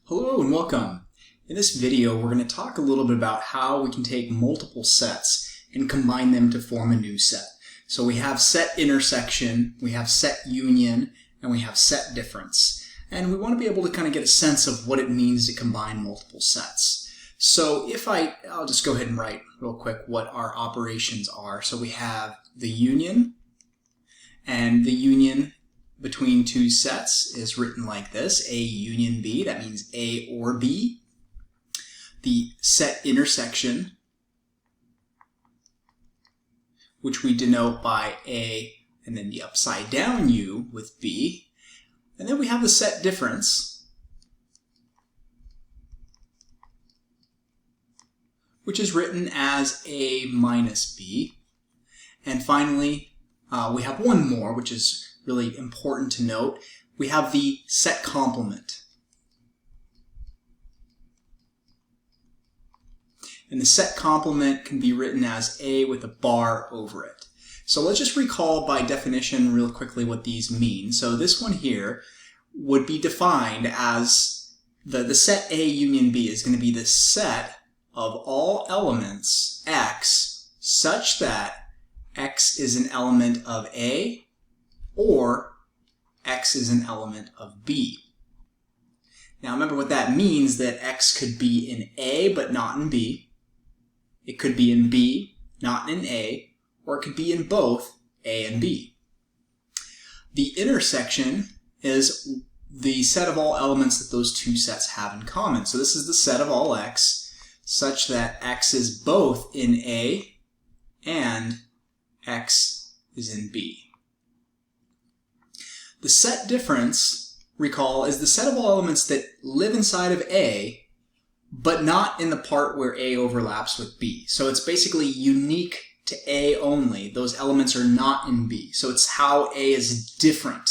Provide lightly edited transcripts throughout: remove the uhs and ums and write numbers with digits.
Hello and welcome. In this video we're going to talk a little bit about how we can take multiple sets and combine them to form a new set. So we have set intersection, we have set union, and we have set difference. And we want to be able to kind of get a sense of what it means to combine multiple sets. So I'll just go ahead and write real quick what our operations are. So we have the union, and the union between two sets is written like this: A union B, that means A or B. The set intersection, which we denote by A and then the upside down U with B. And then we have the set difference, which is written as A minus B. And finally, we have one more, which is really important to note. We have the set complement. And the set complement can be written as A with a bar over it. So let's just recall by definition real quickly what these mean. So this one here would be defined as the set A union B is going to be the set of all elements X such that X is an element of A or X is an element of B. Now remember what that means, that X could be in A but not in B. It could be in B, not in A, or it could be in both A and B. The intersection is the set of all elements that those two sets have in common. So this is the set of all X such that X is both in A and X is in B. The set difference, recall, is the set of all elements that live inside of A, but not in the part where A overlaps with B. So it's basically unique to A only. Those elements are not in B. So it's how A is different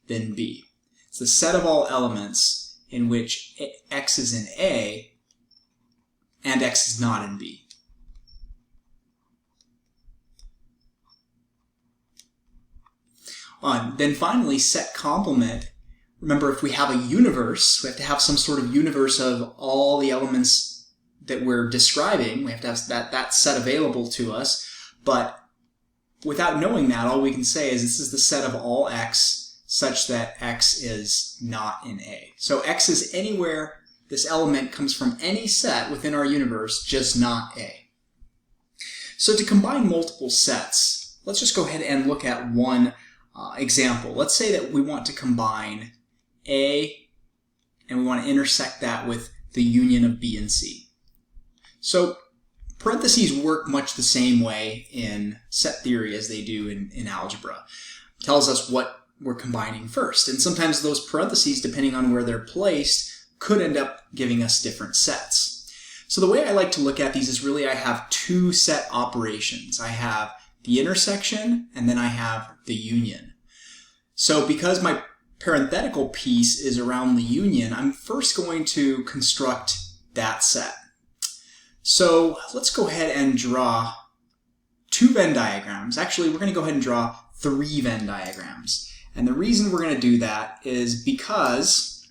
than B. It's the set of all elements in which X is in A and X is not in B. Then finally, set complement. Remember, if we have a universe, we have to have some sort of universe of all the elements that we're describing. We have to have that set available to us. But without knowing that, all we can say is this is the set of all X such that X is not in A. So X is anywhere this element comes from, any set within our universe, just not A. So to combine multiple sets, let's just go ahead and look at one example. Let's say that we want to combine A and we want to intersect that with the union of B and C. So parentheses work much the same way in set theory as they do in algebra. It tells us what we're combining first. And sometimes those parentheses, depending on where they're placed, could end up giving us different sets. So the way I like to look at these is really I have two set operations. I have the intersection, and then I have the union. So because my parenthetical piece is around the union, I'm first going to construct that set. So let's go ahead and draw two Venn diagrams. Actually, we're going to go ahead and draw three Venn diagrams. And the reason we're going to do that is because,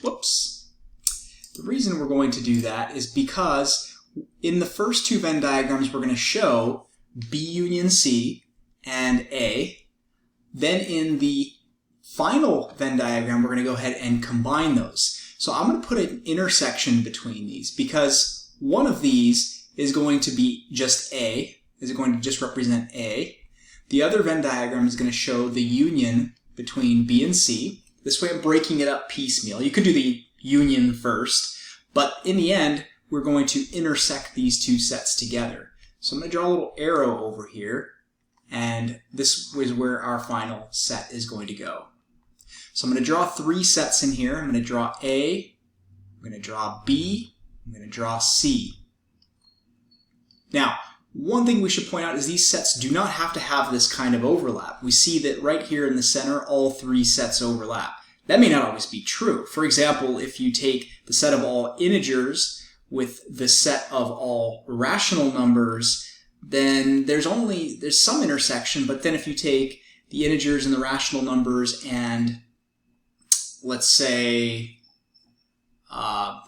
the reason we're going to do that is because in the first two Venn diagrams, we're going to show B union C and A. Then in the final Venn diagram, we're going to go ahead and combine those. So I'm going to put an intersection between these because one of these is going to be just A, is going to just represent A. The other Venn diagram is going to show the union between B and C. This way I'm breaking it up piecemeal. You could do the union first, but in the end, we're going to intersect these two sets together. So I'm going to draw a little arrow over here, and this is where our final set is going to go. So I'm going to draw three sets in here. I'm going to draw A, I'm going to draw B, I'm going to draw C. Now, one thing we should point out is these sets do not have to have this kind of overlap. We see that right here in the center, all three sets overlap. That may not always be true. For example, if you take the set of all integers with the set of all rational numbers, then there's some intersection, but then if you take the integers and the rational numbers and let's say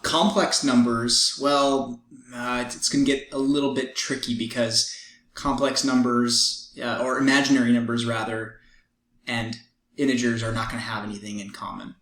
Complex numbers, well, it's going to get a little bit tricky because complex numbers, or imaginary numbers rather, and integers are not going to have anything in common.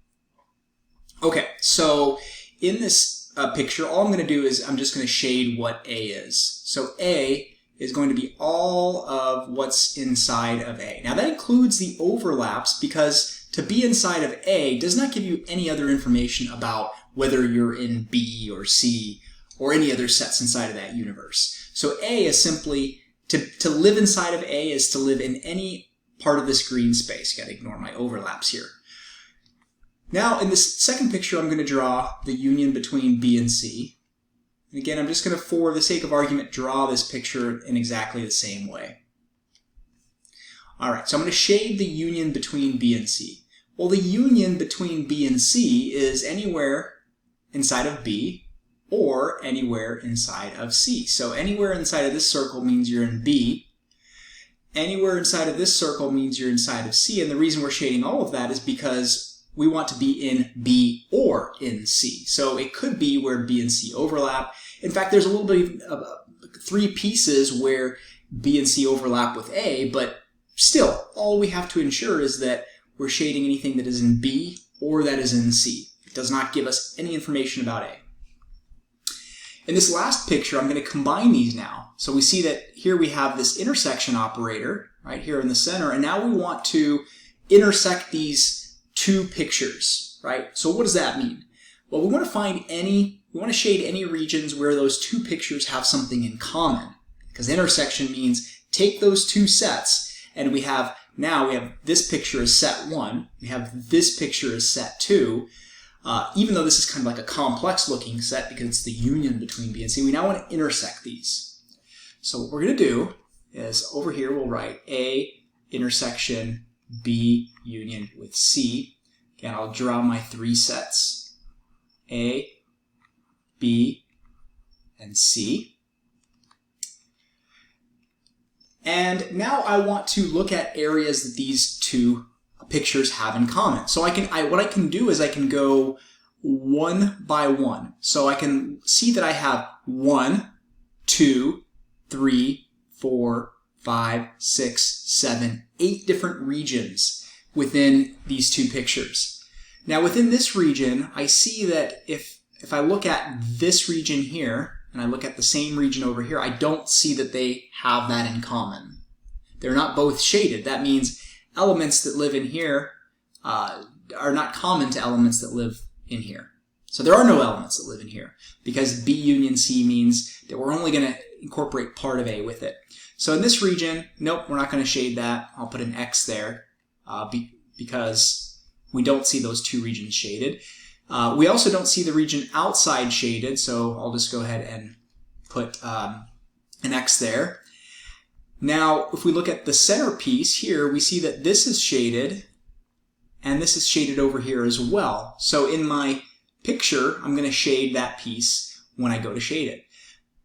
Okay, so in this picture, all I'm going to do is I'm just going to shade what A is. So A is going to be all of what's inside of A. Now that includes the overlaps because to be inside of A does not give you any other information about whether you're in B or C or any other sets inside of that universe. So A is simply, to live inside of A is to live in any part of this green space. You got to ignore my overlaps here. Now in this second picture I'm going to draw the union between B and C. And again, I'm just going to, for the sake of argument, draw this picture in exactly the same way. Alright, so I'm going to shade the union between B and C. Well, the union between B and C is anywhere inside of B or anywhere inside of C. So anywhere inside of this circle means you're in B. Anywhere inside of this circle means you're inside of C. And the reason we're shading all of that is because we want to be in B or in C. So it could be where B and C overlap. In fact, there's a little bit of three pieces where B and C overlap with A, but still, all we have to ensure is that we're shading anything that is in B or that is in C. It does not give us any information about A. In this last picture, I'm going to combine these now. So we see that here we have this intersection operator right here in the center, and now we want to intersect these two pictures, right? So what does that mean? Well, we want to shade any regions where those two pictures have something in common, because intersection means take those two sets, and we have this picture as set 1, we have this picture as set 2. Even though this is kind of like a complex looking set because it's the union between B and C, we now want to intersect these. So what we're going to do is over here we'll write A intersection B union with C. Again, I'll draw my three sets, A, B, and C. And now I want to look at areas that these two pictures have in common. So what I can do is I can go one by one. So I can see that I have 1, 2, 3, 4, 5, 6, 7, 8 different regions within these two pictures. Now within this region, I see that if I look at this region here and I look at the same region over here, I don't see that they have that in common. They're not both shaded. That means elements that live in here are not common to elements that live in here. So there are no elements that live in here because B union C means that we're only going to incorporate part of A with it. So in this region, nope, we're not going to shade that. I'll put an X there because we don't see those two regions shaded. We also don't see the region outside shaded, so I'll just go ahead and put an X there. Now, if we look at the center piece here, we see that this is shaded, and this is shaded over here as well. So in my picture, I'm going to shade that piece when I go to shade it.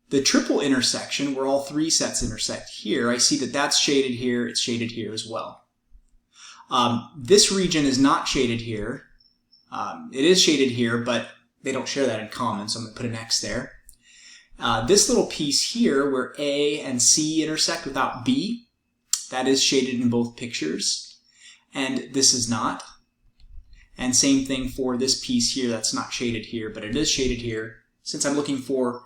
The triple intersection, where all three sets intersect here, I see that that's shaded here, it's shaded here as well. This region is not shaded here. It is shaded here, but they don't share that in common, so I'm going to put an X there. This little piece here where A and C intersect without B, that is shaded in both pictures, and this is not. And same thing for this piece here that's not shaded here, but it is shaded here. Since I'm looking for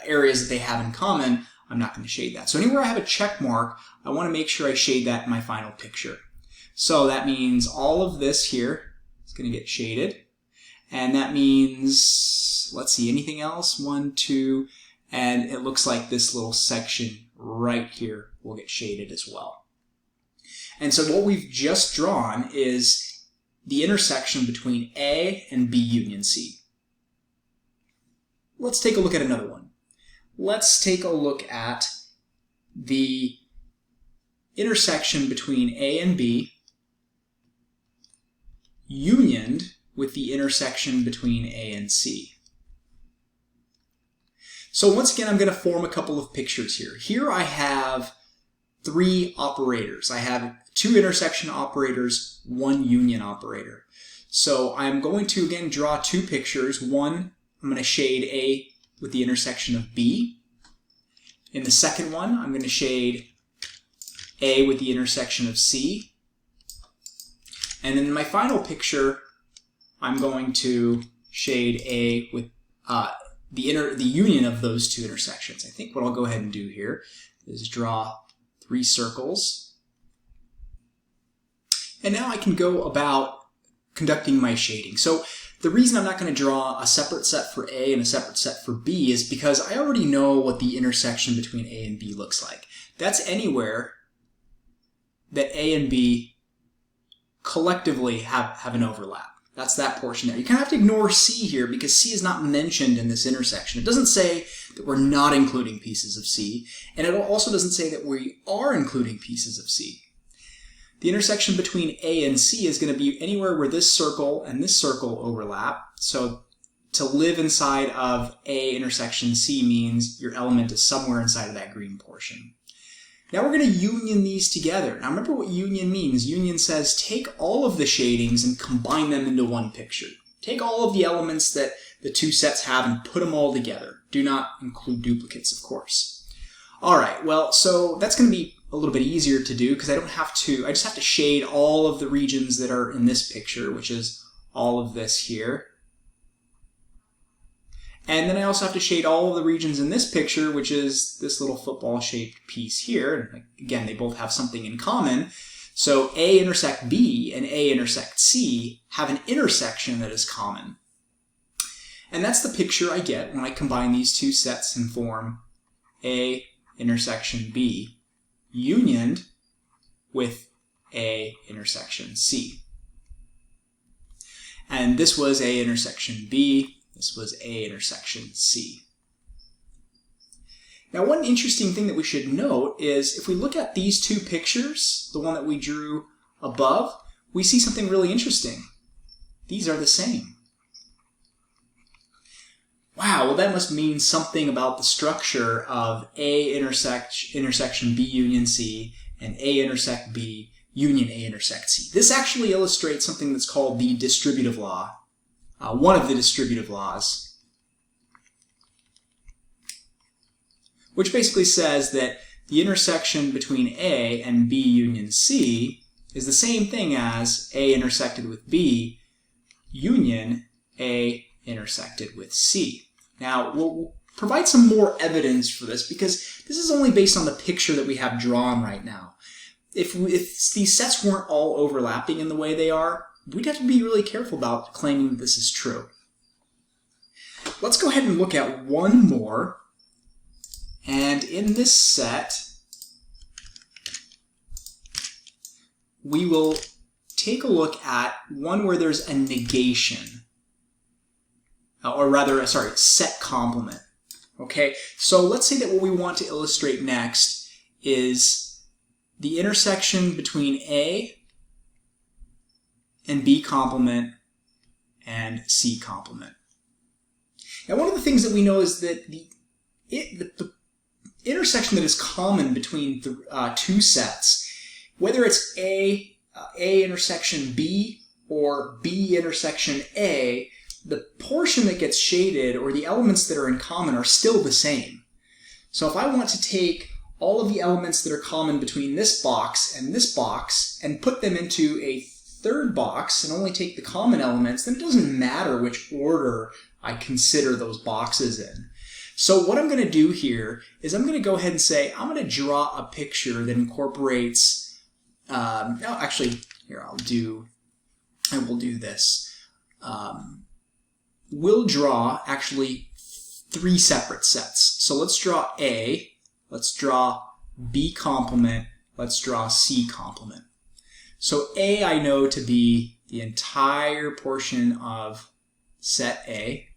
areas that they have in common, I'm not going to shade that. So anywhere I have a check mark, I want to make sure I shade that in my final picture. So that means all of this here is going to get shaded. And that means, let's see, anything else? 1, 2, and it looks like this little section right here will get shaded as well. And so what we've just drawn is the intersection between A and B union C. Let's take a look at another one. Let's take a look at the intersection between A and B unioned with the intersection between A and C. So once again, I'm going to form a couple of pictures here. Here I have 3 operators. I have 2 intersection operators, 1 union operator. So I'm going to again draw two pictures. One, I'm going to shade A with the intersection of B. In the second one, I'm going to shade A with the intersection of C. And then in my final picture, I'm going to shade A with the union of those two intersections. I think what I'll go ahead and do here is draw 3 circles. And now I can go about conducting my shading. So the reason I'm not going to draw a separate set for A and a separate set for B is because I already know what the intersection between A and B looks like. That's anywhere that A and B collectively have an overlap. That's that portion there. You kind of have to ignore C here because C is not mentioned in this intersection. It doesn't say that we're not including pieces of C, and it also doesn't say that we are including pieces of C. The intersection between A and C is going to be anywhere where this circle and this circle overlap. So to live inside of A intersection C means your element is somewhere inside of that green portion. Now we're going to union these together. Now remember what union means. Union says take all of the shadings and combine them into one picture. Take all of the elements that the two sets have and put them all together. Do not include duplicates, of course. All right, well, so that's going to be a little bit easier to do because I just have to shade all of the regions that are in this picture, which is all of this here. And then I also have to shade all of the regions in this picture, which is this little football-shaped piece here. And again, they both have something in common. So A intersect B and A intersect C have an intersection that is common. And that's the picture I get when I combine these two sets and form A intersection B unioned with A intersection C. And this was A intersection B. This was A intersection C. Now, one interesting thing that we should note is if we look at these two pictures, the one that we drew above, we see something really interesting. These are the same. Wow, well that must mean something about the structure of A intersection B union C and A intersect B union A intersect C. This actually illustrates something that's called the distributive law. One of the distributive laws, which basically says that the intersection between A and B union C is the same thing as A intersected with B union A intersected with C. Now, we'll provide some more evidence for this because this is only based on the picture that we have drawn right now. If these sets weren't all overlapping in the way they are, we'd have to be really careful about claiming that this is true. Let's go ahead and look at one more. And in this set, we will take a look at one where there's a negation. Or rather, sorry, set complement. Okay, so let's say that what we want to illustrate next is the intersection between A and B complement and C complement. Now, one of the things that we know is that the intersection that is common between the two sets, whether it's A intersection B or B intersection A, the portion that gets shaded or the elements that are in common are still the same. So if I want to take all of the elements that are common between this box and put them into a third box and only take the common elements, then it doesn't matter which order I consider those boxes in. So what I'm going to do here is I'm going to go ahead and say I'm going to draw a picture that incorporates, actually, here I will do this. We'll draw actually 3 separate sets. So let's draw A, let's draw B complement, let's draw C complement. So A I know to be the entire portion of set A.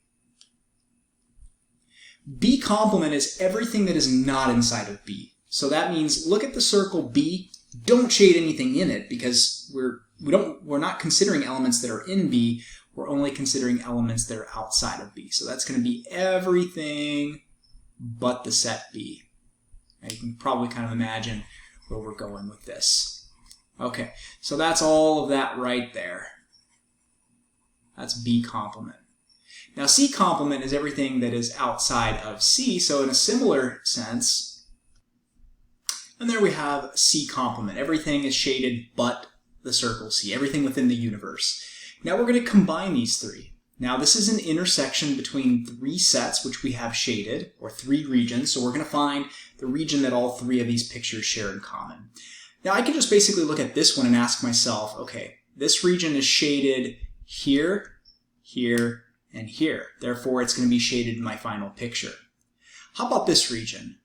B complement is everything that is not inside of B. So that means look at the circle B, don't shade anything in it because we're not considering elements that are in B, we're only considering elements that are outside of B. So that's going to be everything but the set B. Now you can probably kind of imagine where we're going with this. Okay, so that's all of that right there. That's B complement. Now C complement is everything that is outside of C, so in a similar sense, and there we have C complement. Everything is shaded but the circle C, everything within the universe. Now we're going to combine these three. Now this is an intersection between three sets which we have shaded, or three regions, so we're going to find the region that all three of these pictures share in common. Now I can just basically look at this one and ask myself, okay, this region is shaded here, here, and here. Therefore, it's going to be shaded in my final picture. How about this region?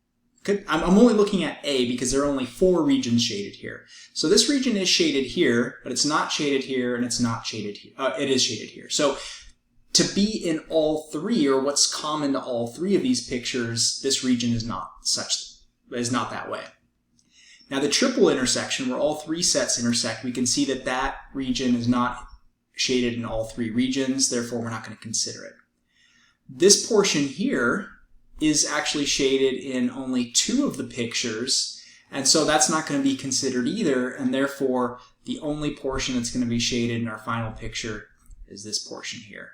I'm only looking at A because there are only 4 regions shaded here. So this region is shaded here, but it's not shaded here, and it's not shaded here. It is shaded here. So to be in all 3, or what's common to all 3 of these pictures, this region is not that way. Now the triple intersection, where all 3 sets intersect, we can see that that region is not shaded in all 3 regions, therefore we're not going to consider it. This portion here is actually shaded in only 2 of the pictures, and so that's not going to be considered either, and therefore the only portion that's going to be shaded in our final picture is this portion here.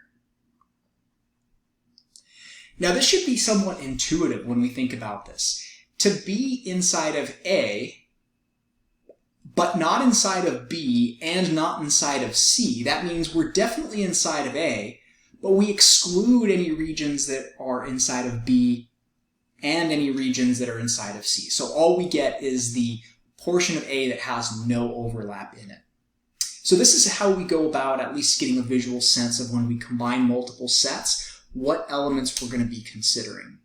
Now this should be somewhat intuitive when we think about this. To be inside of A, but not inside of B and not inside of C, that means we're definitely inside of A, but we exclude any regions that are inside of B and any regions that are inside of C. So all we get is the portion of A that has no overlap in it. So this is how we go about at least getting a visual sense of when we combine multiple sets, what elements we're going to be considering.